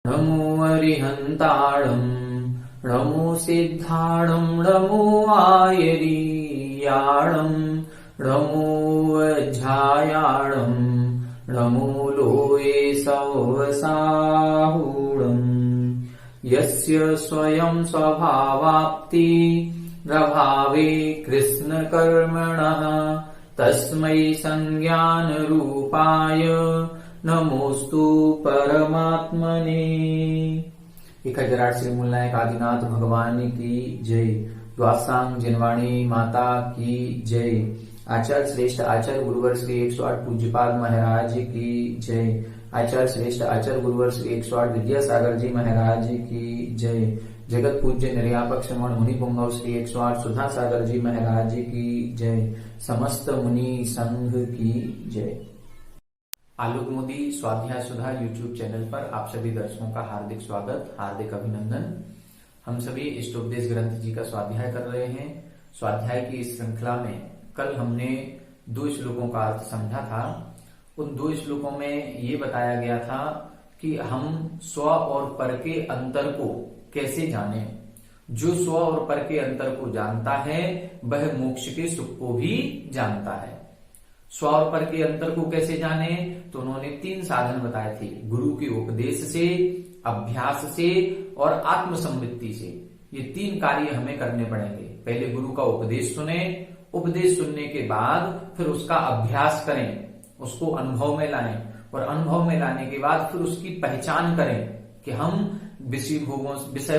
नमो अरिहन्ताणं नमो सिद्धाणं नमो आयरीयाणं नमो वज्झायाणं नमो लोये सवसाहूणम् यस्य स्वयं स्वभावाप्ति प्रभावे कृष्णकर्मणः तस्मै संज्ञानरूपाय नमोस्तु परमात्मने। 1008 श्री मूलनायक आदिनाथ भगवान की जय। द्वासांग जिनवाणी माता की जय। आचार्य श्रेष्ठ आचार्य गुरुवर श्री 108 पूज्यपाद महाराज की जय। आचार्य श्रेष्ठ आचार्य गुरुवर श्री 108 विद्यासागर जी महाराज की जय। जगत पूज्य निर्यापक श्रमण मुनि पुंगव श्री 108 सुधा सागर जी महाराज की जय। समस्त मुनि संघ की जय। आलोक मोदी स्वाध्याय सुधा यूट्यूब चैनल पर आप सभी दर्शकों का हार्दिक स्वागत, हार्दिक अभिनंदन। हम सभी इष्टोपदेश ग्रंथ जी का स्वाध्याय कर रहे हैं। स्वाध्याय की इस श्रृंखला में कल हमने 2 श्लोकों का अर्थ समझा था। उन 2 श्लोकों में ये बताया गया था कि हम स्व और पर के अंतर को कैसे जाने। जो स्व और पर के अंतर को जानता है वह मोक्ष के सुख को भी जानता है। स्व और पर के अंतर को कैसे जाने, तो उन्होंने 3 साधन बताए थे। गुरु के उपदेश से, अभ्यास से और आत्मसंवृत्ति से। ये 3 कार्य हमें करने पड़ेंगे। पहले गुरु का उपदेश सुने, उपदेश सुनने के बाद फिर उसका अभ्यास करें, उसको अनुभव में लाएं और अनुभव में लाने के बाद फिर उसकी पहचान करें कि हम विषय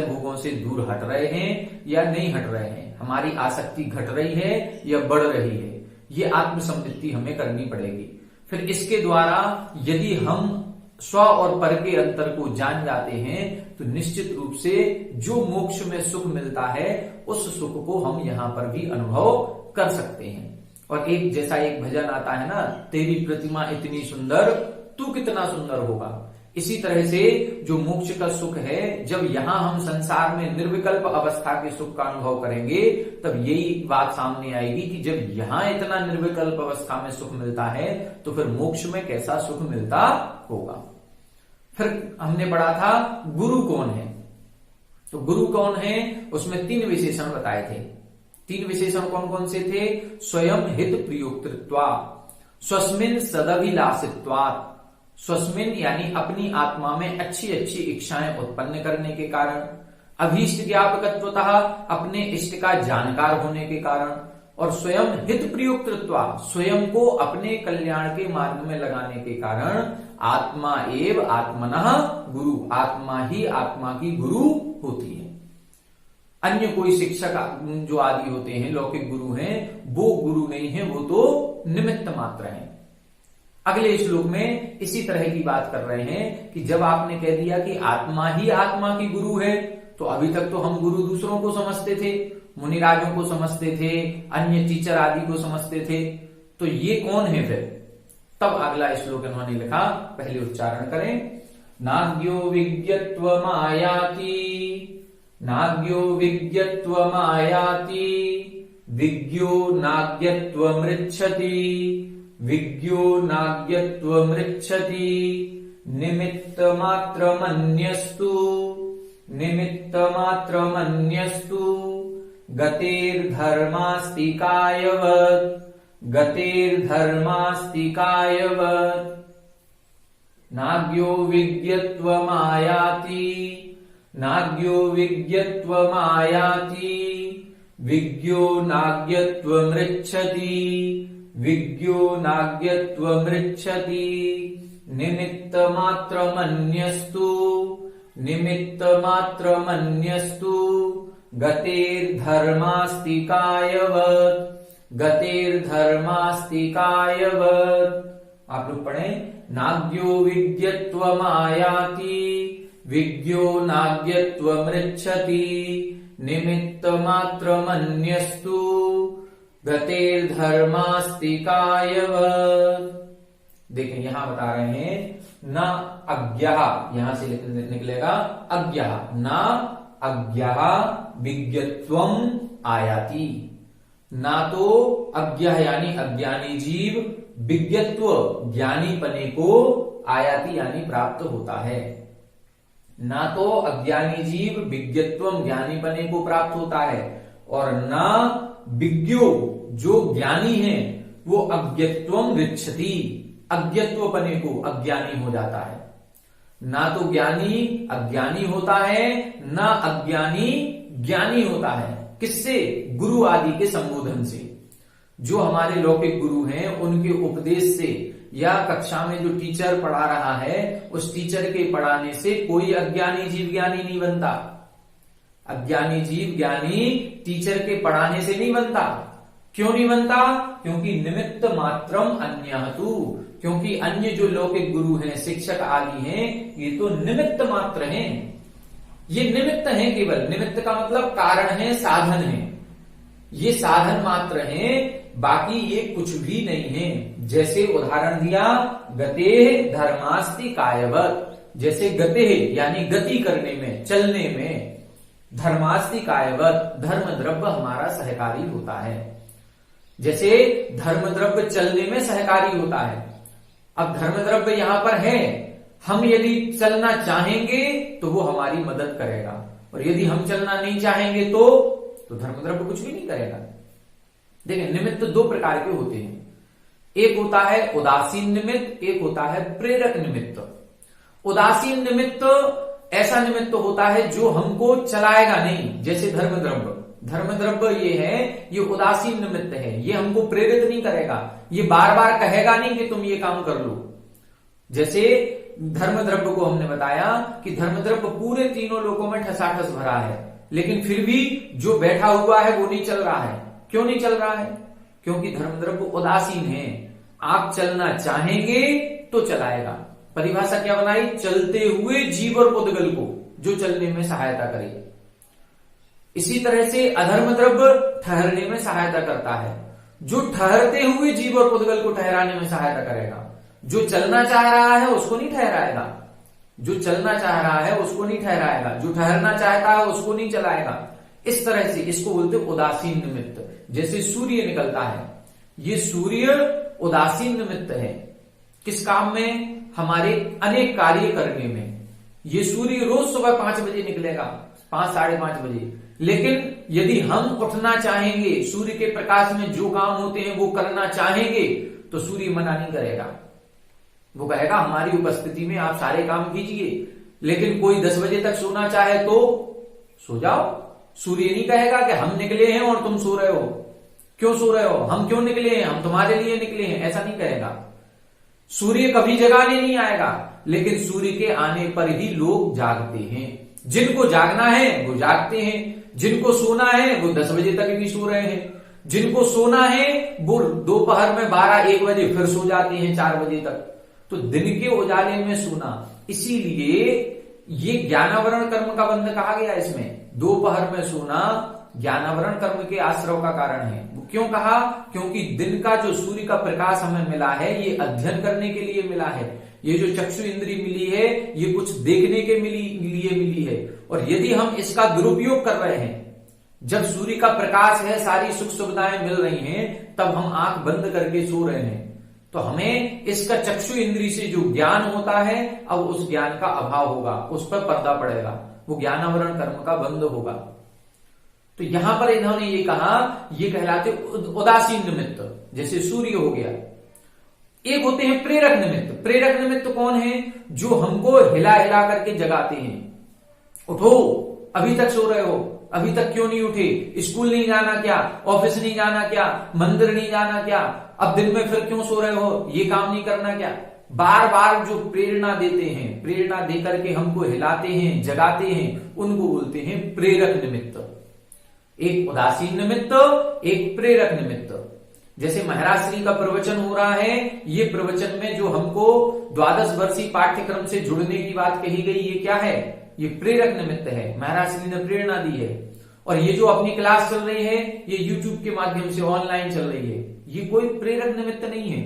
भोगों से दूर हट रहे हैं या नहीं हट रहे हैं, हमारी आसक्ति घट रही है या बढ़ रही है। ये आत्मसंवृत्ति हमें करनी पड़ेगी। फिर इसके द्वारा यदि हम स्व और पर के अंतर को जान जाते हैं तो निश्चित रूप से जो मोक्ष में सुख मिलता है उस सुख को हम यहाँ पर भी अनुभव कर सकते हैं। और जैसा एक भजन आता है ना, तेरी प्रतिमा इतनी सुंदर तू कितना सुंदर होगा। इसी तरह से जो मोक्ष का सुख है, जब यहाँ हम संसार में निर्विकल्प अवस्था के सुख का अनुभव करेंगे तब यही बात सामने आएगी कि जब यहाँ इतना निर्विकल्प अवस्था में सुख मिलता है तो फिर मोक्ष में कैसा सुख मिलता होगा। फिर हमने पढ़ा था गुरु कौन है। तो गुरु कौन है, उसमें 3 विशेषण बताए थे। 3 विशेषण कौन कौन से थे? स्वयं हित प्रियोक्तृत्वा, स्वस्मिन् सदभिलाषित्वात्, स्वस्मिन यानी अपनी आत्मा में अच्छी अच्छी इच्छाएं उत्पन्न करने के कारण, अभीष्ट ज्ञापकत्वतः अपने इष्ट का जानकार होने के कारण, और स्वयं हित प्रयुक्तत्वा स्वयं को अपने कल्याण के मार्ग में लगाने के कारण, आत्मा एव आत्मनः गुरु, आत्मा ही आत्मा की गुरु होती है। अन्य कोई शिक्षक जो आदि होते हैं, लौकिक गुरु हैं, वो गुरु नहीं है, वो तो निमित्त मात्र हैं। अगले श्लोक में इसी तरह की बात कर रहे हैं कि जब आपने कह दिया कि आत्मा ही आत्मा की गुरु है, तो अभी तक तो हम गुरु दूसरों को समझते थे, मुनिराजों को समझते थे, अन्य टीचर आदि को समझते थे। तो ये कौन है फिर? तब अगला श्लोक इन्होंने लिखा, पहले उच्चारण करें। नाज्ञो विज्ञत्वमायाति, नाज्ञो विज्ञत्वमायाति, विज्ञो नाज्ञत्वमृच्छति, विज्ञो नाज्ञत्वमृच्छति, निमित्तमात्रमन्यस्तु, निमित्तमात्रमन्यस्तु, गतेर्धर्मास्तिकायवत्, गतेर्धर्मास्तिकायवत्। नाज्ञो विज्ञत्वमायाति, नाज्ञो विज्ञत्वमायाति, विज्ञो नाज्ञत्वमृच्छति, विज्ञो नाज्ञत्वमृच्छति, निमित्तमात्रमन्यस्तु, निमित्तमात्रमन्यस्तु, गतेर्धर्मास्तिकायवत्, गतेर्धर्मास्तिकायवत्। आप लोग पढ़ें। नाज्ञो विज्ञत्वमायाति, विज्ञो नाज्ञत्वमृच्छति, निमित्तमात्रमन्यस्तु, गतेर्धर्मास्तिकायवत्। देखें यहां बता रहे हैं न अज्ञः, यहां से निकलेगा अज्ञः, न अज्ञः विज्ञत्वम आयाति। ना तो अज्ञः यानी अज्ञानी जीव विज्ञत्व ज्ञानी पने को आयाति यानी प्राप्त होता है। ना तो अज्ञानी जीव विज्ञत्वम ज्ञानी बने को प्राप्त होता है, और ना विज्ञो जो ज्ञानी है वो अज्ञत्वम गच्छति, अज्ञत्व बने को अज्ञानी हो जाता है। ना तो ज्ञानी अज्ञानी होता है, ना अज्ञानी ज्ञानी होता है। किससे? गुरु आदि के संबोधन से। जो हमारे लौकिक गुरु हैं उनके उपदेश से, या कक्षा में जो टीचर पढ़ा रहा है उस टीचर के पढ़ाने से कोई अज्ञानी जीव ज्ञानी नहीं बनता। अज्ञानी जीव ज्ञानी टीचर के पढ़ाने से नहीं बनता। क्यों नहीं बनता? क्योंकि निमित्त मात्रम अन्यहतु, क्योंकि अन्य जो लौकिक गुरु हैं, शिक्षक आदि हैं, ये तो निमित्त मात्र हैं। ये निमित्त हैं, केवल निमित्त का मतलब कारण है, साधन है। ये साधन मात्र हैं, बाकी ये कुछ भी नहीं है। जैसे उदाहरण दिया, गते धर्मास्ति कायवत, जैसे गते यानी गति करने में, चलने में, धर्मास्ति कायवत, धर्म द्रव्य हमारा सहकारी होता है। जैसे धर्म द्रव्य चलने में सहकारी होता है। अब धर्म द्रव्य यहां पर है, हम यदि चलना चाहेंगे तो वो हमारी मदद करेगा, और यदि हम चलना नहीं चाहेंगे तो धर्म द्रव्य कुछ भी नहीं करेगा। देखिए, निमित्त दो प्रकार के होते हैं। एक होता है उदासीन निमित्त, एक होता है प्रेरक निमित्त। उदासीन निमित्त ऐसा निमित्त होता है जो हमको चलाएगा नहीं, जैसे धर्म द्रव्य। धर्म द्रव्य ये है, ये उदासीन निमित्त है, ये हमको प्रेरित नहीं करेगा, ये बार बार कहेगा नहीं कि तुम ये काम कर लो। जैसे धर्म द्रव्य को हमने बताया कि धर्म द्रव्य पूरे तीनों लोकों में ठसाठस भरा है, लेकिन फिर भी जो बैठा हुआ है वो नहीं चल रहा है। क्यों नहीं चल रहा है? क्योंकि धर्म द्रव्य उदासीन है। आप चलना चाहेंगे तो चलाएगा। परिभाषा क्या बनाई? चलते हुए जीव और पुद्गल को जो चलने में सहायता करे। इसी तरह से अधर्म द्रव्य ठहरने में सहायता करता है, जो ठहरते हुए जीव और पुद्गल को ठहराने में सहायता करेगा। जो चलना चाह रहा है उसको नहीं ठहराएगा, जो चलना चाह रहा है उसको नहीं ठहराएगा, जो ठहरना चाहता है उसको नहीं चलाएगा। इस तरह से इसको बोलते उदासीन निमित्त। जैसे सूर्य निकलता है, ये सूर्य उदासीन निमित्त है। किस काम में? हमारे अनेक कार्य करने में। ये सूर्य रोज सुबह 5 बजे निकलेगा, 5 साढ़े 5 बजे। लेकिन यदि हम उठना चाहेंगे, सूर्य के प्रकाश में जो काम होते हैं वो करना चाहेंगे, तो सूर्य मना नहीं करेगा। वो कहेगा हमारी उपस्थिति में आप सारे काम कीजिए। लेकिन कोई 10 बजे तक सोना चाहे तो सो जाओ। सूर्य नहीं कहेगा कि हम निकले हैं और तुम सो रहे हो, क्यों सो रहे हो, हम क्यों निकले हैं, हम तुम्हारे लिए निकले हैं, ऐसा नहीं कहेगा। सूर्य कभी जगाने नहीं आएगा, लेकिन सूर्य के आने पर ही लोग जागते हैं। जिनको जागना है वो जागते हैं, जिनको सोना है वो 10 बजे तक भी सो रहे हैं, जिनको सोना है वो दोपहर में 12-1 बजे फिर सो जाते हैं 4 बजे तक। तो दिन के उजाले में सोना, इसीलिए ये ज्ञानावरण कर्म का बंध कहा गया। इसमें दोपहर में सोना ज्ञानावरण कर्म के आश्रव का कारण है। वो क्यों कहा? क्योंकि दिन का जो सूर्य का प्रकाश हमें मिला है ये अध्ययन करने के लिए मिला है। ये जो चक्षु इंद्री मिली है ये कुछ देखने के लिए मिली है। और यदि हम इसका दुरुपयोग कर रहे हैं, जब सूर्य का प्रकाश है, सारी सुख सुविधाएं मिल रही हैं, तब हम आंख बंद करके सो रहे हैं, तो हमें इसका चक्षु इंद्री से जो ज्ञान होता है, अब उस ज्ञान का अभाव होगा, उस पर पर्दा पड़ेगा, वो ज्ञानावरण कर्म का बंद होगा। तो यहां पर इन्होंने ये कहा, ये कहलाते उदासीन निमित्त, जैसे सूर्य हो गया। एक होते हैं प्रेरक निमित्त। प्रेरक निमित्त कौन है? जो हमको हिला हिला करके जगाते हैं। उठो, अभी तक सो रहे हो, अभी तक क्यों नहीं उठे, स्कूल नहीं जाना क्या, ऑफिस नहीं जाना क्या, मंदिर नहीं जाना क्या, अब दिन में फिर क्यों सो रहे हो, ये काम नहीं करना क्या। बार बार जो प्रेरणा देते हैं, प्रेरणा देकर के हमको हिलाते हैं, जगाते हैं, उनको बोलते हैं प्रेरक निमित्त। एक उदासीन निमित्त, एक प्रेरक निमित्त। जैसे महाराज श्री का प्रवचन हो रहा है, ये प्रवचन में जो हमको 12 वर्षीय पाठ्यक्रम से जुड़ने की बात कही गई, ये क्या है? ये प्रेरक निमित्त है। महाराज श्री ने प्रेरणा दी है। और ये जो अपनी क्लास चल रही है, ये YouTube के माध्यम से ऑनलाइन चल रही है, ये कोई प्रेरक निमित्त नहीं है,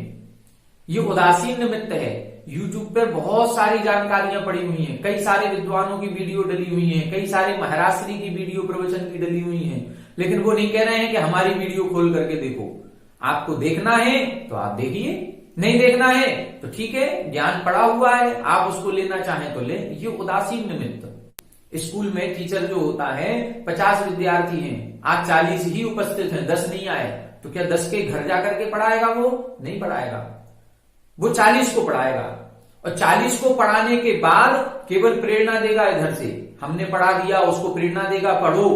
ये उदासीन निमित्त है। YouTube पर बहुत सारी जानकारियां पड़ी हुई हैं, कई सारे विद्वानों की वीडियो डली हुई हैं, कई सारे महाराज श्री की वीडियो प्रवचन की डली हुई हैं, लेकिन वो नहीं कह रहे हैं कि हमारी वीडियो खोल करके देखो। आपको देखना है तो आप देखिए, नहीं देखना है तो ठीक है, ज्ञान पड़ा हुआ है, आप उसको लेना चाहें तो ले। ये उदासीन निमित्त। स्कूल में टीचर जो होता है, 50 विद्यार्थी हैं, आज 40 ही उपस्थित हैं, 10 नहीं आए, तो क्या 10 के घर जाकर के पढ़ाएगा? वो नहीं पढ़ाएगा, वो 40 को पढ़ाएगा। और 40 को पढ़ाने के बाद केवल प्रेरणा देगा, इधर से हमने पढ़ा दिया, उसको प्रेरणा देगा, पढ़ो,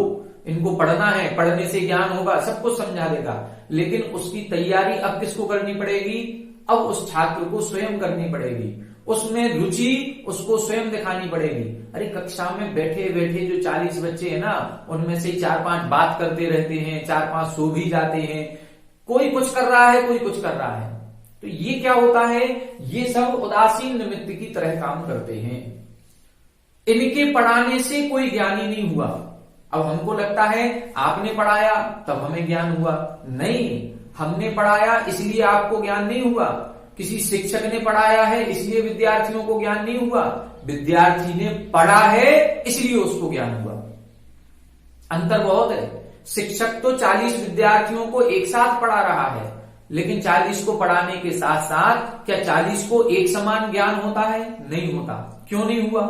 इनको पढ़ना है, पढ़ने से ज्ञान होगा, सब कुछ समझा देगा। लेकिन उसकी तैयारी अब किसको करनी पड़ेगी? अब उस छात्र को स्वयं करनी पड़ेगी, उसमें रुचि उसको स्वयं दिखानी पड़ेगी। अरे कक्षा में बैठे बैठे जो 40 बच्चे हैं ना, उनमें से 4-5 बात करते रहते हैं, 4-5 सो भी जाते हैं, कोई कुछ कर रहा है, कोई कुछ कर रहा है। तो ये क्या होता है? ये सब उदासीन निमित्त की तरह काम करते हैं। इनके पढ़ाने से कोई ज्ञानी नहीं हुआ। अब हमको लगता है आपने पढ़ाया तब हमें ज्ञान हुआ, नहीं, हमने पढ़ाया इसलिए आपको ज्ञान नहीं हुआ। किसी शिक्षक ने पढ़ाया है इसलिए विद्यार्थियों को ज्ञान नहीं हुआ, विद्यार्थी ने पढ़ा है इसलिए उसको ज्ञान हुआ। अंतर बहुत है। शिक्षक तो 40 विद्यार्थियों को एक साथ पढ़ा रहा है, लेकिन 40 को पढ़ाने के साथ साथ क्या 40 को एक समान ज्ञान होता है? नहीं होता। क्यों नहीं हुआ?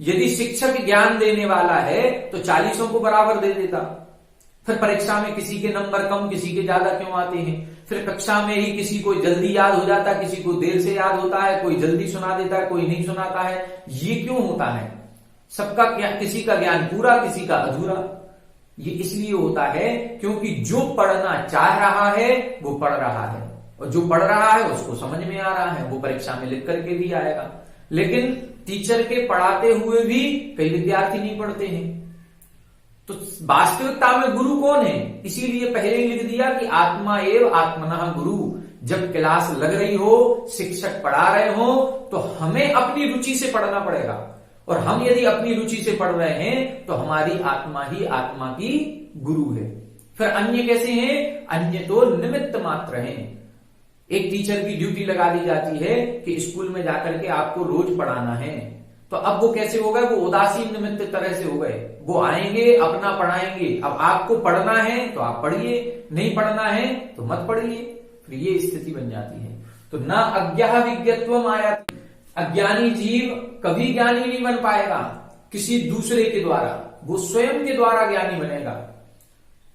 यदि शिक्षक ज्ञान देने वाला है तो 40 को बराबर दे देता। फिर परीक्षा में किसी के नंबर कम, किसी के ज्यादा क्यों आते हैं? फिर कक्षा में ही किसी को जल्दी याद हो जाता है, किसी को देर से याद होता है, कोई जल्दी सुना देता है, कोई नहीं सुनाता है। ये क्यों होता है? सबका किसी का ज्ञान पूरा, किसी का अधूरा। ये इसलिए होता है क्योंकि जो पढ़ना चाह रहा है वो पढ़ रहा है, और जो पढ़ रहा है उसको समझ में आ रहा है, वो परीक्षा में लिख करके भी आएगा। लेकिन टीचर के पढ़ाते हुए भी कई विद्यार्थी नहीं पढ़ते हैं। तो वास्तविकता में गुरु कौन है? इसीलिए पहले ही लिख दिया कि आत्मा एव आत्मनः गुरु। जब क्लास लग रही हो, शिक्षक पढ़ा रहे हो, तो हमें अपनी रुचि से पढ़ना पड़ेगा। और हम यदि अपनी रुचि से पढ़ रहे हैं तो हमारी आत्मा ही आत्मा की गुरु है। फिर अन्य कैसे हैं? अन्य तो निमित्त मात्र हैं। एक टीचर की ड्यूटी लगा दी जाती है कि स्कूल में जाकर के आपको रोज पढ़ाना है, तो अब वो कैसे हो गए? वो उदासीन निमित्त तरह से हो गए। वो आएंगे, अपना पढ़ाएंगे। अब आपको पढ़ना है तो आप पढ़िए, नहीं पढ़ना है तो मत पढ़िए। फिर ये स्थिति बन जाती है। तो न अज्ञः विज्ञत्वम् आयाति। अज्ञानी जीव कभी ज्ञानी नहीं बन पाएगा किसी दूसरे के द्वारा, वो स्वयं के द्वारा ज्ञानी बनेगा।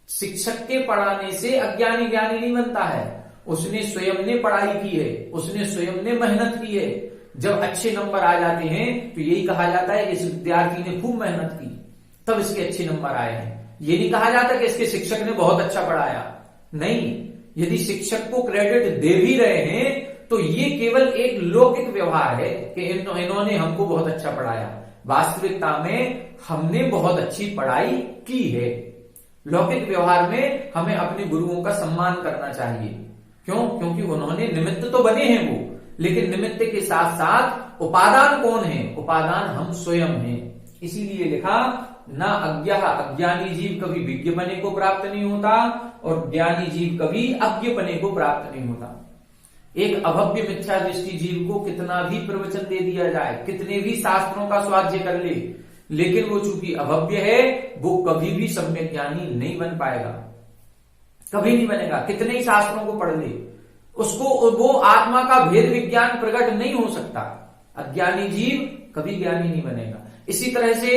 शिक्षक के पढ़ाने से अज्ञानी ज्ञानी नहीं बनता है। उसने स्वयं ने पढ़ाई की है, उसने स्वयं ने मेहनत की है। जब अच्छे नंबर आ जाते हैं तो यही कहा जाता है कि इस विद्यार्थी ने खूब मेहनत की, तब इसके अच्छे नंबर आए हैं। ये नहीं कहा जाता कि इसके शिक्षक ने बहुत अच्छा पढ़ाया। नहीं, यदि शिक्षक को क्रेडिट दे भी रहे हैं तो ये केवल एक लौकिक व्यवहार है कि इन्होंने हमको बहुत अच्छा पढ़ाया। वास्तविकता में हमने बहुत अच्छी पढ़ाई की है। लौकिक व्यवहार में हमें अपने गुरुओं का सम्मान करना चाहिए। क्यों? क्योंकि उन्होंने निमित्त तो बने हैं वो, लेकिन निमित्त के साथ साथ उपादान कौन है? उपादान हम स्वयं हैं। इसीलिए लिखा ना अज्ञः, अज्ञानी जीव कभी विज्ञ बने को प्राप्त नहीं होता, और ज्ञानी जीव कभी अज्ञ बने को प्राप्त नहीं होता। एक अभव्य मिथ्या दृष्टि जीव को कितना भी प्रवचन दे दिया जाए, कितने भी शास्त्रों का स्वाध्याय कर ले, लेकिन वो चूंकि अभव्य है, वो कभी भी सम्यक ज्ञानी नहीं बन पाएगा, कभी नहीं बनेगा। कितने ही शास्त्रों को पढ़ ले, उसको वो आत्मा का भेद विज्ञान प्रकट नहीं हो सकता। अज्ञानी जीव कभी ज्ञानी नहीं बनेगा। इसी तरह से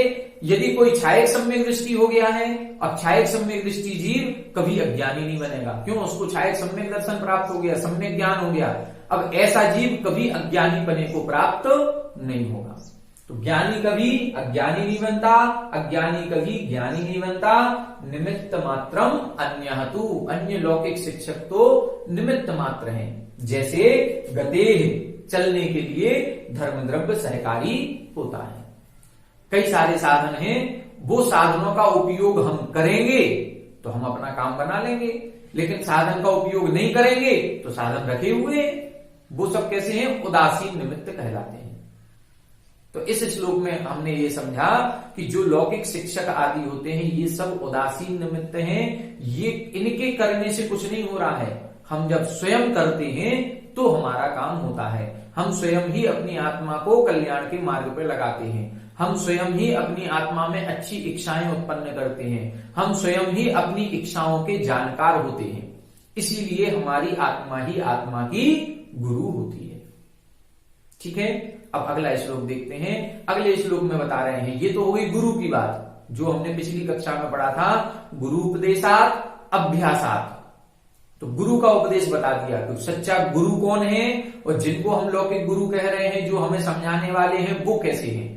यदि कोई छायक सम्यक दृष्टि हो गया है, अब छायक सम्यक दृष्टि जीव कभी अज्ञानी नहीं बनेगा। क्यों? उसको छायक सम्यक दर्शन प्राप्त हो गया, सम्यक ज्ञान हो गया। अब ऐसा जीव कभी अज्ञानी बने को प्राप्त नहीं होगा। तो ज्ञानी कभी अज्ञानी नहीं बनता, अज्ञानी कभी ज्ञानी नहीं बनता। निमित्त मात्रम अन्यः तु, अन्य लौकिक शिक्षक तो निमित्त मात्र हैं। जैसे गतेः, चलने के लिए धर्म द्रव्य सहकारी होता है। कई सारे साधन हैं, वो साधनों का उपयोग हम करेंगे तो हम अपना काम बना लेंगे, लेकिन साधन का उपयोग नहीं करेंगे तो साधन रखे हुए, वो सब कैसे हैं? उदासीन निमित्त कहलाते हैं। तो इस श्लोक में हमने ये समझा कि जो लौकिक शिक्षक आदि होते हैं ये सब उदासीन निमित्त हैं। ये इनके करने से कुछ नहीं हो रहा है। हम जब स्वयं करते हैं तो हमारा काम होता है। हम स्वयं ही अपनी आत्मा को कल्याण के मार्ग पर लगाते हैं। हम स्वयं ही अपनी आत्मा में अच्छी इच्छाएं उत्पन्न करते हैं। हम स्वयं ही अपनी इच्छाओं के जानकार होते हैं। इसीलिए हमारी आत्मा ही आत्मा की गुरु होती है। ठीक है, अब अगला श्लोक देखते हैं। अगले श्लोक में बता रहे हैं, ये तो हो गई गुरु की बात जो हमने पिछली कक्षा में पढ़ा था, गुरु उपदेशात अभ्यासात। तो गुरु का उपदेश बता दिया तो सच्चा गुरु कौन है और जिनको हम लौकिक गुरु कह रहे हैं जो हमें समझाने वाले हैं वो कैसे हैं।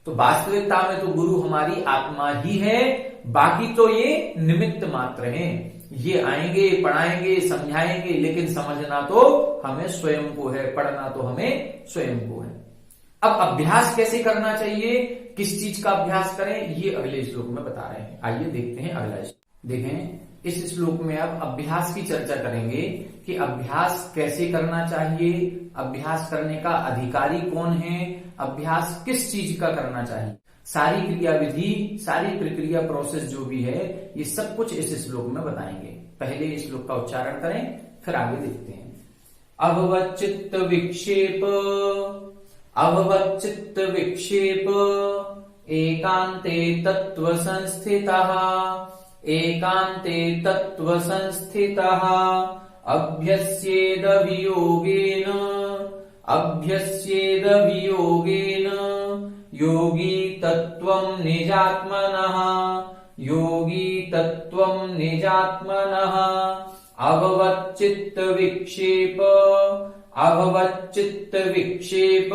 तो वास्तविकता में तो गुरु हमारी आत्मा ही है, बाकी तो ये निमित्त मात्र हैं। ये आएंगे, पढ़ाएंगे, समझाएंगे, लेकिन समझना तो हमें स्वयं को है, पढ़ना तो हमें स्वयं को है। अब अभ्यास कैसे करना चाहिए, किस चीज का अभ्यास करें, ये अगले श्लोक में बता रहे हैं। आइए देखते हैं अगला श्लोक। देखें, इस श्लोक में अब अभ्यास की चर्चा करेंगे कि अभ्यास कैसे करना चाहिए, अभ्यास करने का अधिकारी कौन है, अभ्यास किस चीज का करना चाहिए। सारी क्रियाविधि, सारी प्रक्रिया, प्रोसेस जो भी है, ये सब कुछ इस श्लोक में बताएंगे। पहले इस श्लोक का उच्चारण करें, फिर आगे देखते हैं। अभवच्चित्त विक्षेप, अभवच्चित्त विक्षेप, एकांते तत्व संस्थितः, एकांते तत्व संस्थितः, अभ्यस्येद वियोगेन, अभ्यस्येद वियोगेन, योगी तत्त्वं निजात्मनः, योगी तत्त्वं निजात्मनः, अभवच्चित्त विक्षेप, अभवच्चित्त विक्षेप,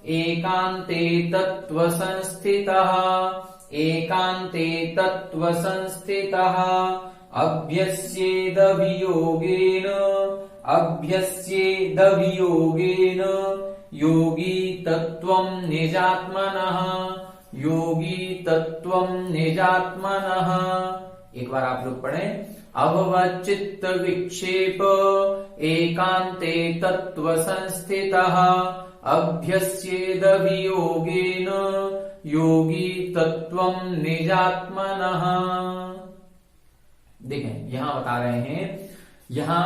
एकांते तत्व संस्थितः, एकांते तत्व संस्थितः, अभ्यस्येद वियोगेन, अभ्यस्येद वियोगेन, योगी तत्त्वं निजात्मनः, योगी तत्त्वं निजात्मनः। एक बार आप लोग पढ़ें। अभवच्चित्त विक्षेप, एकांते तत्व संस्थितः, अभ्यस्येद वियोगेन, योगी तत्त्वं निजात्मनः। देखें, यहां बता रहे हैं, यहां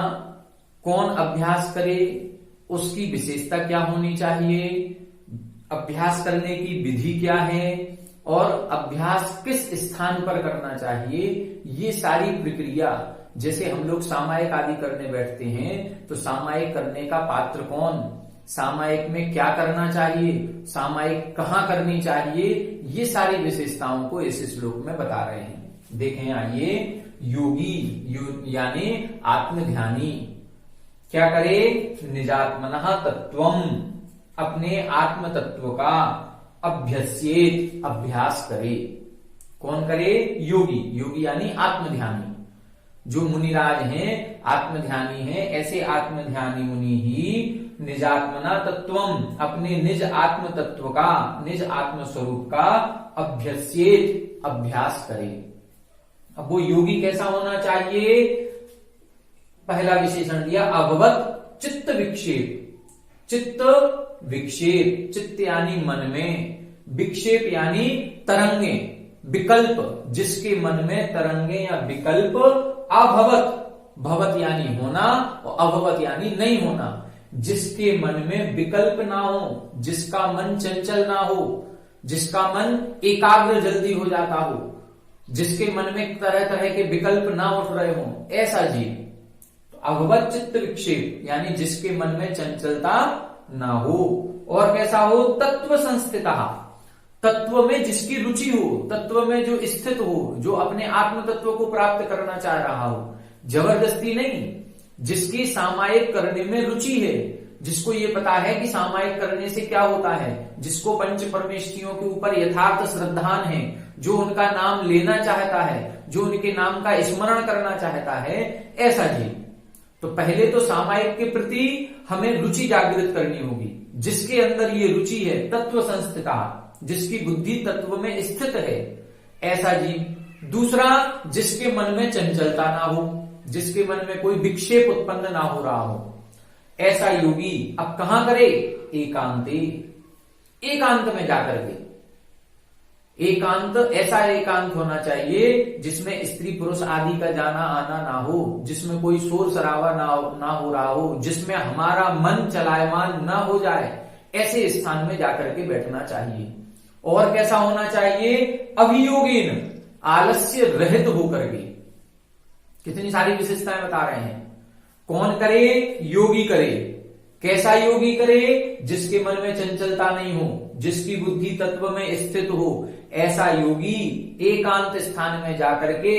कौन अभ्यास करे, उसकी विशेषता क्या होनी चाहिए, अभ्यास करने की विधि क्या है और अभ्यास किस स्थान पर करना चाहिए। ये सारी प्रक्रिया, जैसे हम लोग सामायिक आदि करने बैठते हैं तो सामायिक करने का पात्र कौन, सामायिक में क्या करना चाहिए, सामायिक कहाँ करनी चाहिए, ये सारी विशेषताओं को इस श्लोक में बता रहे हैं। देखें, आइए। योगी यानी आत्मध्यानी क्या करे, निजात्मनः तत्वम, अपने आत्म तत्व का, अभ्यस्येत अभ्यास करे। कौन करे, योगी। योगी यानी आत्मध्यानी। जो मुनिराज हैं आत्मध्यानी हैं, ऐसे आत्मध्यानी मुनि ही निजात्मना तत्वम, अपने निज आत्म तत्व का, निज आत्म स्वरूप का अभ्यस्येत अभ्यास करे। अब वो योगी कैसा होना चाहिए, पहला विशेषण दिया अभवत चित्त विक्षेप। चित्त विक्षेप, चित्त यानी मन में, विक्षेप यानी तरंगे, विकल्प, जिसके मन में तरंगे या विकल्प अभवत, भवत यानी होना और अभवत यानी नहीं होना, जिसके मन में विकल्प ना हो, जिसका मन चंचल ना हो, जिसका मन एकाग्र जल्दी हो जाता हो, जिसके मन में तरह तरह के विकल्प ना उठ रहे हो, ऐसा जीव। अभवत चित्त विक्षेप यानी जिसके मन में चंचलता ना हो, और कैसा हो, तत्व संस्थितः, तत्व में जिसकी रुचि हो, तत्व में जो स्थित हो, जो अपने आत्म तत्व को प्राप्त करना चाह रहा हो, जबरदस्ती नहीं, जिसकी सामायिक करने में रुचि है, जिसको ये पता है कि सामायिक करने से क्या होता है, जिसको पंच परमेष्ठियों के ऊपर यथार्थ श्रद्धान है, जो उनका नाम लेना चाहता है, जो उनके नाम का स्मरण करना चाहता है, ऐसा जीव। तो पहले तो सामायिक के प्रति हमें रुचि जागृत करनी होगी, जिसके अंदर ये रुचि है, तत्व संस्थिता, जिसकी बुद्धि तत्व में स्थित है, ऐसा जीव। दूसरा, जिसके मन में चंचलता ना हो, जिसके मन में कोई विक्षेप उत्पन्न ना हो रहा हो, ऐसा योगी। अब कहां करे, एकांते, एकांत में जाकर के। एकांत, ऐसा एकांत होना चाहिए जिसमें स्त्री पुरुष आदि का जाना आना ना हो, जिसमें कोई शोर शराबा ना हो रहा हो, जिसमें हमारा मन चलायमान ना हो जाए, ऐसे स्थान में जाकर के बैठना चाहिए। और कैसा होना चाहिए, अभियोगेन, आलस्य रहित होकर के। कितनी सारी विशेषताएं बता रहे हैं। कौन करे, योगी करे। कैसा योगी करे? जिसके मन में चंचलता नहीं हो, जिसकी बुद्धि तत्व में स्थित हो। ऐसा योगी एकांत स्थान में जाकर के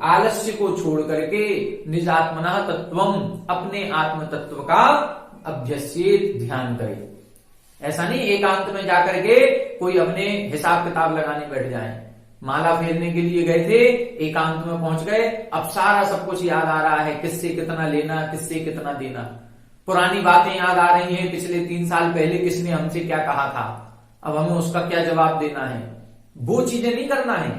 आलस्य को छोड़ करके निजात्मनः तत्वम, अपने आत्म तत्व का अभ्यस्येत, ध्यान करे। ऐसा नहीं एकांत में जाकर के कोई अपने हिसाब किताब लगाने बैठ जाए। माला फेरने के लिए गए थे, एकांत में पहुंच गए, अब सारा सब कुछ याद आ रहा है, किससे कितना लेना, किससे कितना देना, पुरानी बातें याद आ रही हैं, पिछले 3 साल पहले किसने हमसे क्या कहा था, अब हमें उसका क्या जवाब देना है। वो चीजें नहीं करना है।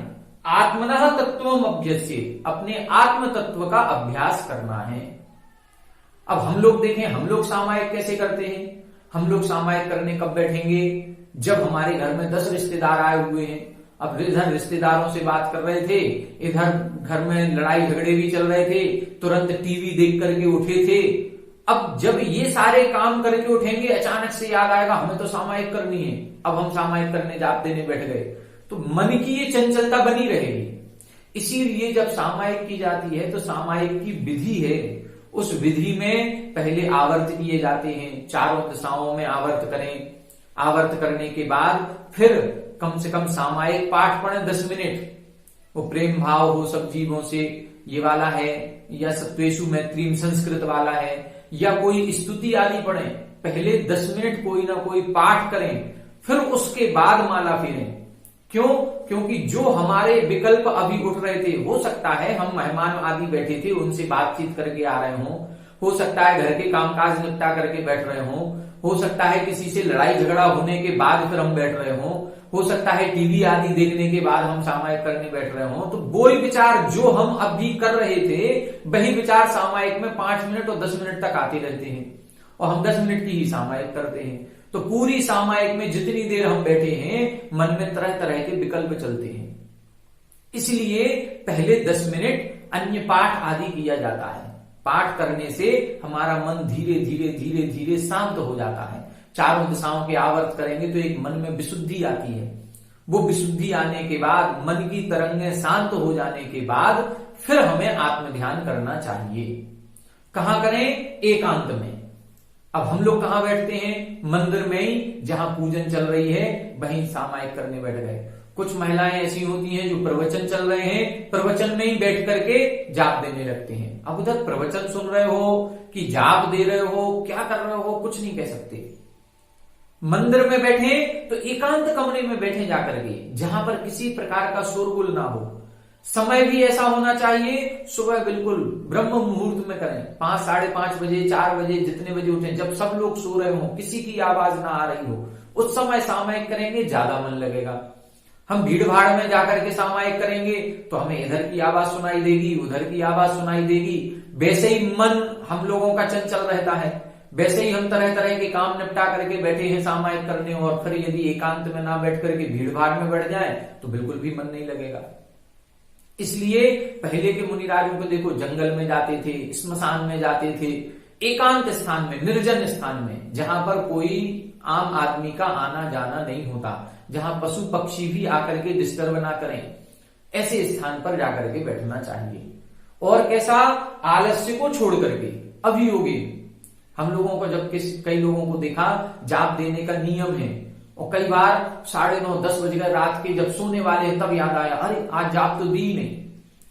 आत्मनः तत्वम अभ्यस्येत, अपने आत्म तत्व का अभ्यास करना है। अब हम लोग देखें, हम लोग सामायिक कैसे करते हैं। हम लोग सामायिक करने कब बैठेंगे? जब हमारे घर में 10 रिश्तेदार आए हुए हैं। अब इधर रिश्तेदारों से बात कर रहे थे, इधर घर में लड़ाई झगड़े भी चल रहे थे, तुरंत टीवी देख करके उठे थे। अब जब ये सारे काम करके उठेंगे, अचानक से याद आएगा हमें तो सामायिक करनी है, अब हम सामायिक करने जाप देने बैठ गए, तो मन की ये चंचलता बनी रहेगी। इसीलिए जब सामायिक की जाती है तो सामायिक की विधि है, उस विधि में पहले आवर्त किए जाते हैं, चारों दिशाओं में आवर्त करें। आवर्त करने के बाद फिर कम से कम सामायिक पाठ पढ़ें 10 मिनट। वो प्रेम भाव हो सब जीवों से, ये वाला है, या सत्वेषु मैत्रीम संस्कृत वाला है, या कोई स्तुति आदि पढ़ें। पहले 10 मिनट कोई ना कोई पाठ करें, फिर उसके बाद माला फेरें। क्यों? क्योंकि जो हमारे विकल्प अभी उठ रहे थे, हो सकता है हम मेहमान आदि बैठे थे, उनसे बातचीत करके आ रहे हों, हो सकता है घर के कामकाज निपटा करके बैठ रहे हों, हो सकता है किसी से लड़ाई झगड़ा होने के बाद फिर हम बैठ रहे हों, हो सकता है टीवी आदि देखने के बाद हम सामायिक करने बैठ रहे हों। तो वही विचार जो हम अभी कर रहे थे, वही विचार सामायिक में 5 मिनट और 10 मिनट तक आते रहते हैं, और हम 10 मिनट की ही सामायिक करते हैं। तो पूरी सामायिक में जितनी देर हम बैठे हैं, मन में तरह तरह के विकल्प चलते हैं। इसलिए पहले 10 मिनट अन्य पाठ आदि किया जाता है। पाठ करने से हमारा मन धीरे धीरे धीरे धीरे शांत हो जाता है। चारों दिशाओं के आवर्त करेंगे तो एक मन में विशुद्धि आती है। वो विशुद्धि आने के बाद, मन की तरंगें शांत हो जाने के बाद फिर हमें आत्म ध्यान करना चाहिए। कहां करें? एकांत में। अब हम लोग कहां बैठते हैं? मंदिर में ही, जहां पूजन चल रही है वहीं सामायिक करने बैठ गए। कुछ महिलाएं ऐसी होती हैं जो प्रवचन चल रहे हैं, प्रवचन में ही बैठ करके जाप देने लगते हैं। अब उधर प्रवचन सुन रहे हो कि जाप दे रहे हो, क्या कर रहे हो, कुछ नहीं कह सकते। मंदिर में बैठे तो एकांत कमरे में बैठे जाकर के, जहां पर किसी प्रकार का शोरगुल ना हो। समय भी ऐसा होना चाहिए, सुबह बिल्कुल ब्रह्म मुहूर्त में करें, 5, 5:30 बजे, 4 बजे, जितने बजे उठे, जब सब लोग सो रहे हो, किसी की आवाज ना आ रही हो, उस समय सामायिक करेंगे, ज्यादा मन लगेगा। हम भीड़ भाड़ में जाकर के सामायिक करेंगे तो हमें इधर की आवाज सुनाई देगी, उधर की आवाज सुनाई देगी। वैसे ही मन हम लोगों का चंचल रहता है, वैसे ही हम तरह तरह के काम निपटा करके बैठे हैं सामायिक करने, और फिर यदि एकांत में ना बैठ करके भीड़ भाड़ में बैठ जाए तो बिल्कुल भी मन नहीं लगेगा। इसलिए पहले के मुनिराजों को देखो, जंगल में जाते थे, स्मशान में जाते थे, एकांत स्थान में, निर्जन स्थान में, जहां पर कोई आम आदमी का आना जाना नहीं होता, जहां पशु पक्षी भी आकर के डिस्टर्ब ना करें, ऐसे स्थान पर जाकर के बैठना चाहिए। और कैसा? आलस्य को छोड़ करके। अभियोगी हम लोगों को, जब कई लोगों को देखा जाप देने का नियम है, और कई बार 9:30 10 बज गए रात के, जब सोने वाले हैं तब याद आया, अरे आज जाप तो दी नहीं।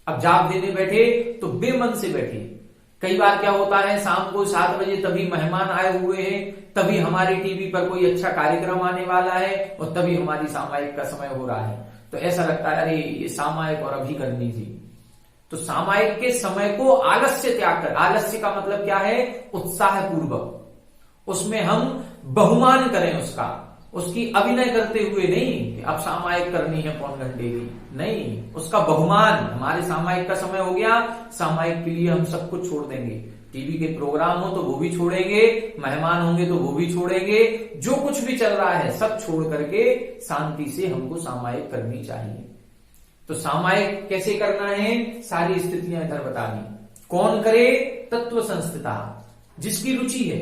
अब जाप देने बैठे तो बेमन से बैठे। कई बार क्या होता है, शाम को 7 बजे तभी मेहमान आए हुए हैं, तभी हमारे टीवी पर कोई अच्छा कार्यक्रम आने वाला है, और तभी हमारी सामायिक का समय हो रहा है। तो ऐसा लगता है अरे ये सामायिक और अभी करनी थी। तो सामायिक के समय को आलस्य त्याग कर, आलस्य का मतलब क्या है? उत्साह पूर्वक उसमें हम बहुमान करें, उसकी अभिनय करते हुए नहीं कि अब सामायिक करनी है पौन घंटे की, नहीं, उसका बहुमान। हमारे सामायिक का समय हो गया, सामायिक के लिए हम सब कुछ छोड़ देंगे। टीवी के प्रोग्राम हो तो वो भी छोड़ेंगे, मेहमान होंगे तो वो भी छोड़ेंगे, जो कुछ भी चल रहा है सब छोड़ करके शांति से हमको सामायिक करनी चाहिए। तो सामायिक कैसे करना है, सारी स्थितियां इधर बता दी। कौन करे? तत्व संस्थिता, जिसकी रुचि है।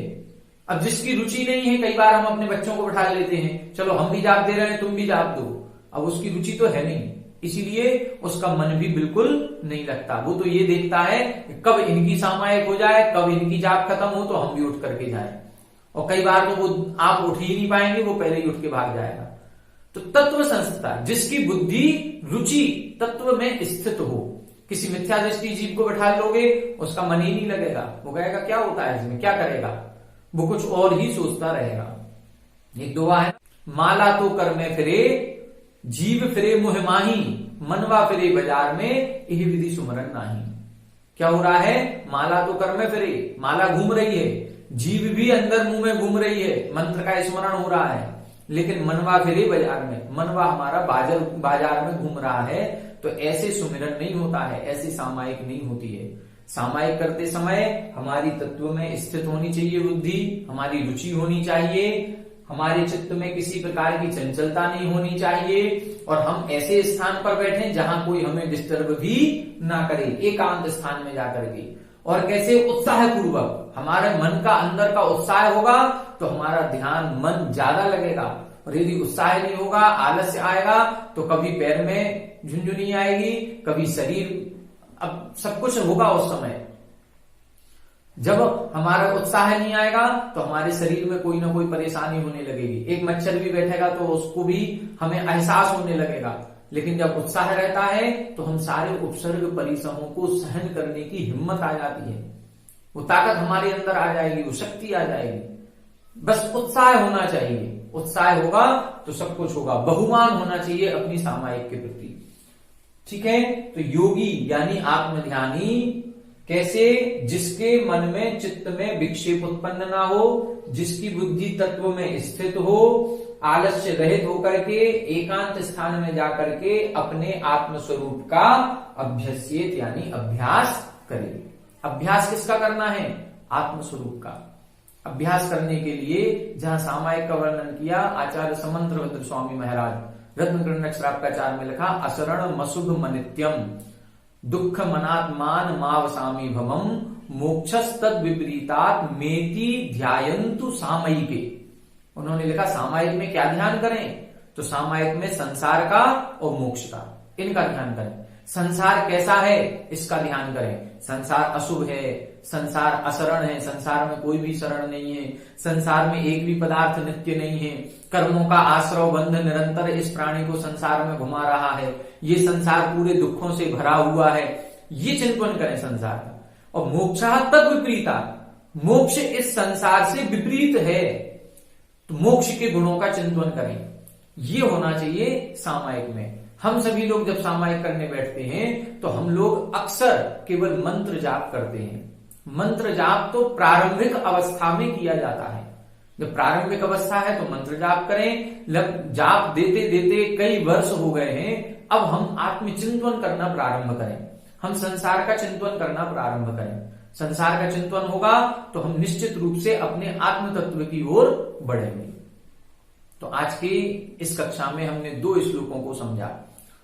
अब जिसकी रुचि नहीं है, कई बार हम अपने बच्चों को बिठा लेते हैं, चलो हम भी जाप दे रहे हैं तुम भी जाप दो। अब उसकी रुचि तो है नहीं, इसीलिए उसका मन भी बिल्कुल नहीं लगता। वो तो ये देखता है कब इनकी सामायिक हो जाए, कब इनकी जाप खत्म हो तो हम भी उठ करके जाएं। और कई बार तो वो आप उठ ही नहीं पाएंगे, वो पहले ही उठ के भाग जाएगा। तो तत्व संस्था, जिसकी बुद्धि रुचि तत्व में स्थित हो। किसी मिथ्या दृष्टि जीव को बैठा लोगे, उसका मन ही नहीं लगेगा, वो कहेगा क्या होता है इसमें, क्या करेगा, वो कुछ और ही सोचता रहेगा। एक दुआ है, माला तो कर में फिरे जीव फिरे मुह माही, मनवा फिरे बाजार में यही विधि सुमरन नाही। क्या हो रहा है, माला तो कर में फिरे, माला घूम रही है, जीव भी अंदर मुंह में घूम रही है, मंत्र का स्मरण हो रहा है, लेकिन मनवा फिरे बाजार में, मनवा हमारा बाजार में घूम रहा है। तो ऐसे सुमिरन नहीं होता है, ऐसी सामायिक नहीं होती है। सामायिक करते समय हमारी तत्व में स्थित होनी चाहिए बुद्धि, हमारी रुचि होनी चाहिए, हमारे चित्त में किसी प्रकार की चंचलता नहीं होनी चाहिए, और हम ऐसे स्थान पर बैठे जहां कोई हमें डिस्टर्ब भी ना करे, एकांत स्थान में जाकर के। और कैसे, उत्साह पूर्वक, हमारे मन का अंदर का उत्साह होगा तो हमारा ध्यान मन ज्यादा लगेगा। और यदि उत्साह नहीं होगा, आलस्य आएगा, तो कभी पैर में झुंझुनी आएगी, कभी शरीर, अब सब कुछ होगा उस समय। जब हमारा उत्साह नहीं आएगा तो हमारे शरीर में कोई ना कोई परेशानी होने लगेगी। एक मच्छर भी बैठेगा तो उसको भी हमें एहसास होने लगेगा, लेकिन जब उत्साह रहता है तो हम सारे उपसर्ग परिश्रमों को सहन करने की हिम्मत आ जाती है, वो ताकत हमारे अंदर आ जाएगी, वो शक्ति आ जाएगी। बस उत्साह होना चाहिए, उत्साह होगा तो सब कुछ होगा। बहुमान होना चाहिए अपनी सामायिक के प्रति, ठीक है। तो योगी यानी आत्मध्यानी कैसे, जिसके मन में चित्त में विक्षेप उत्पन्न ना हो, जिसकी बुद्धि तत्व में स्थित हो, आलस्य रहित होकर के एकांत स्थान में जाकर के अपने आत्म स्वरूप का अभ्यस्येत यानी अभ्यास करे। अभ्यास किसका करना है, आत्म स्वरूप का। अभ्यास करने के लिए जहां सामायिक का वर्णन किया आचार्य समंत्रभद्र स्वामी महाराज रत्नकर्ण अक्षरापकाचार में लिखा, असरण मसुभ मनित्यम दुख मनात्मान मावसामी भवम मोक्षस्तद विपरीतात मेति ध्यायन्तु सामयिके। उन्होंने लिखा सामायिक में क्या ध्यान करें, तो सामायिक में संसार का और मोक्ष का, इनका ध्यान करें। संसार कैसा है इसका ध्यान करें, संसार अशुभ है, संसार अशरण है, संसार में कोई भी शरण नहीं है, संसार में एक भी पदार्थ नित्य नहीं है, कर्मों का आश्रव बंध निरंतर इस प्राणी को संसार में घुमा रहा है, ये संसार पूरे दुखों से भरा हुआ है, ये चिंतन करें संसार का। और मोक्षा तद विपरीता, मोक्ष इस संसार से विपरीत है, तो मोक्ष के गुणों का चिंतन करें, ये होना चाहिए सामायिक में। हम सभी लोग जब सामायिक करने बैठते हैं तो हम लोग अक्सर केवल मंत्र जाप करते हैं। मंत्र जाप तो प्रारंभिक अवस्था में किया जाता है, जब प्रारंभिक अवस्था है तो मंत्र जाप करें। जाप देते देते कई वर्ष हो गए हैं, अब हम आत्मचिंतन करना प्रारंभ करें, हम संसार का चिंतन करना प्रारंभ करें। संसार का चिंतन होगा तो हम निश्चित रूप से अपने आत्म तत्व की ओर बढ़ेंगे। तो आज की इस कक्षा में हमने 2 श्लोकों को समझा।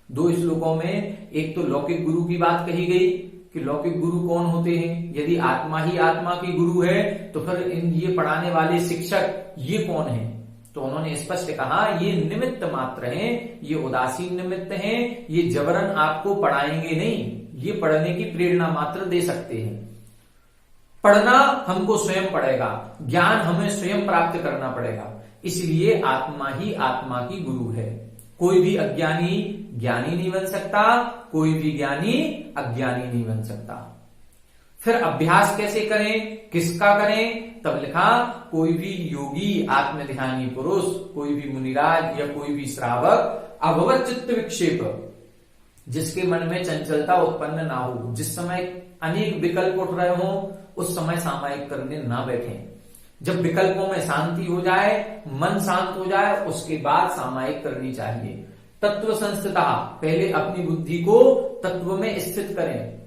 2 श्लोकों में एक तो लौकिक गुरु की बात कही गई कि लौकिक गुरु कौन होते हैं, यदि आत्मा ही आत्मा की गुरु है तो फिर ये पढ़ाने वाले शिक्षक ये कौन है। तो उन्होंने स्पष्ट कहा ये निमित्त मात्र हैं, ये उदासीन निमित्त हैं, ये जबरन आपको पढ़ाएंगे नहीं, ये पढ़ने की प्रेरणा मात्र दे सकते हैं। पढ़ना हमको स्वयं पड़ेगा, ज्ञान हमें स्वयं प्राप्त करना पड़ेगा, इसलिए आत्मा ही आत्मा की गुरु है। कोई भी अज्ञानी ज्ञानी नहीं बन सकता, कोई भी ज्ञानी अज्ञानी नहीं बन सकता। फिर अभ्यास कैसे करें, किसका करें, तब लिखा कोई भी योगी आत्मध्यानी पुरुष, कोई भी मुनिराज या कोई भी श्रावक अभवत चित्त विक्षेप, जिसके मन में चंचलता उत्पन्न ना हो, जिस समय अनेक विकल्प उठ रहे हो उस समय सामायिक करने ना बैठे। जब विकल्पों में शांति हो जाए, मन शांत हो जाए, उसके बाद सामायिक करनी चाहिए। तत्व संस्थिता, पहले अपनी बुद्धि को तत्व में स्थित करें।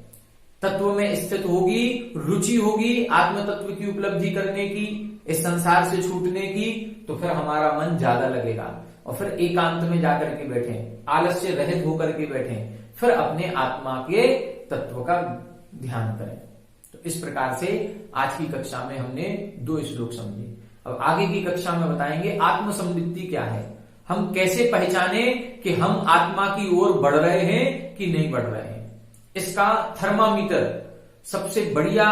तत्व में स्थित होगी, रुचि होगी आत्म तत्व की उपलब्धि करने की, इस संसार से छूटने की, तो फिर हमारा मन ज्यादा लगेगा और फिर एकांत में जाकर के बैठे, आलस्य रहित होकर के बैठे, फिर अपने आत्मा के तत्व का ध्यान करें। तो इस प्रकार से आज की कक्षा में हमने 2 श्लोक समझे। अब आगे की कक्षा में बताएंगे आत्म समृद्धि क्या है, हम कैसे पहचाने कि हम आत्मा की ओर बढ़ रहे हैं कि नहीं बढ़ रहे हैं। इसका थर्मामीटर, सबसे बढ़िया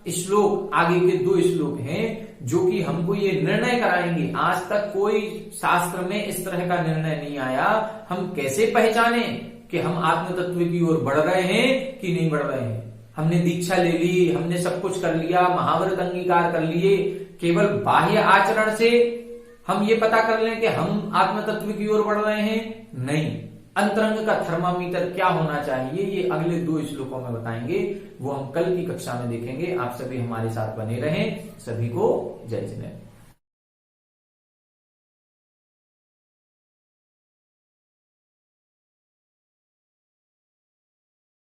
श्लोक, आगे के 2 श्लोक हैं जो कि हमको ये निर्णय कराएंगे। आज तक कोई शास्त्र में इस तरह का निर्णय नहीं आया। हम कैसे पहचाने कि हम आत्म तत्व की ओर बढ़ रहे हैं कि नहीं बढ़ रहे हैं। हमने दीक्षा ले ली, हमने सब कुछ कर लिया, महाव्रत अंगीकार कर लिए, केवल बाह्य आचरण से हम ये पता कर लें कि हम आत्म तत्व की ओर बढ़ रहे हैं? नहीं। अंतरंग का थर्मामीटर क्या होना चाहिए, ये अगले 2 श्लोकों में बताएंगे। वो हम कल की कक्षा में देखेंगे। आप सभी हमारे साथ बने रहें। सभी को जय जिनेन्द्र।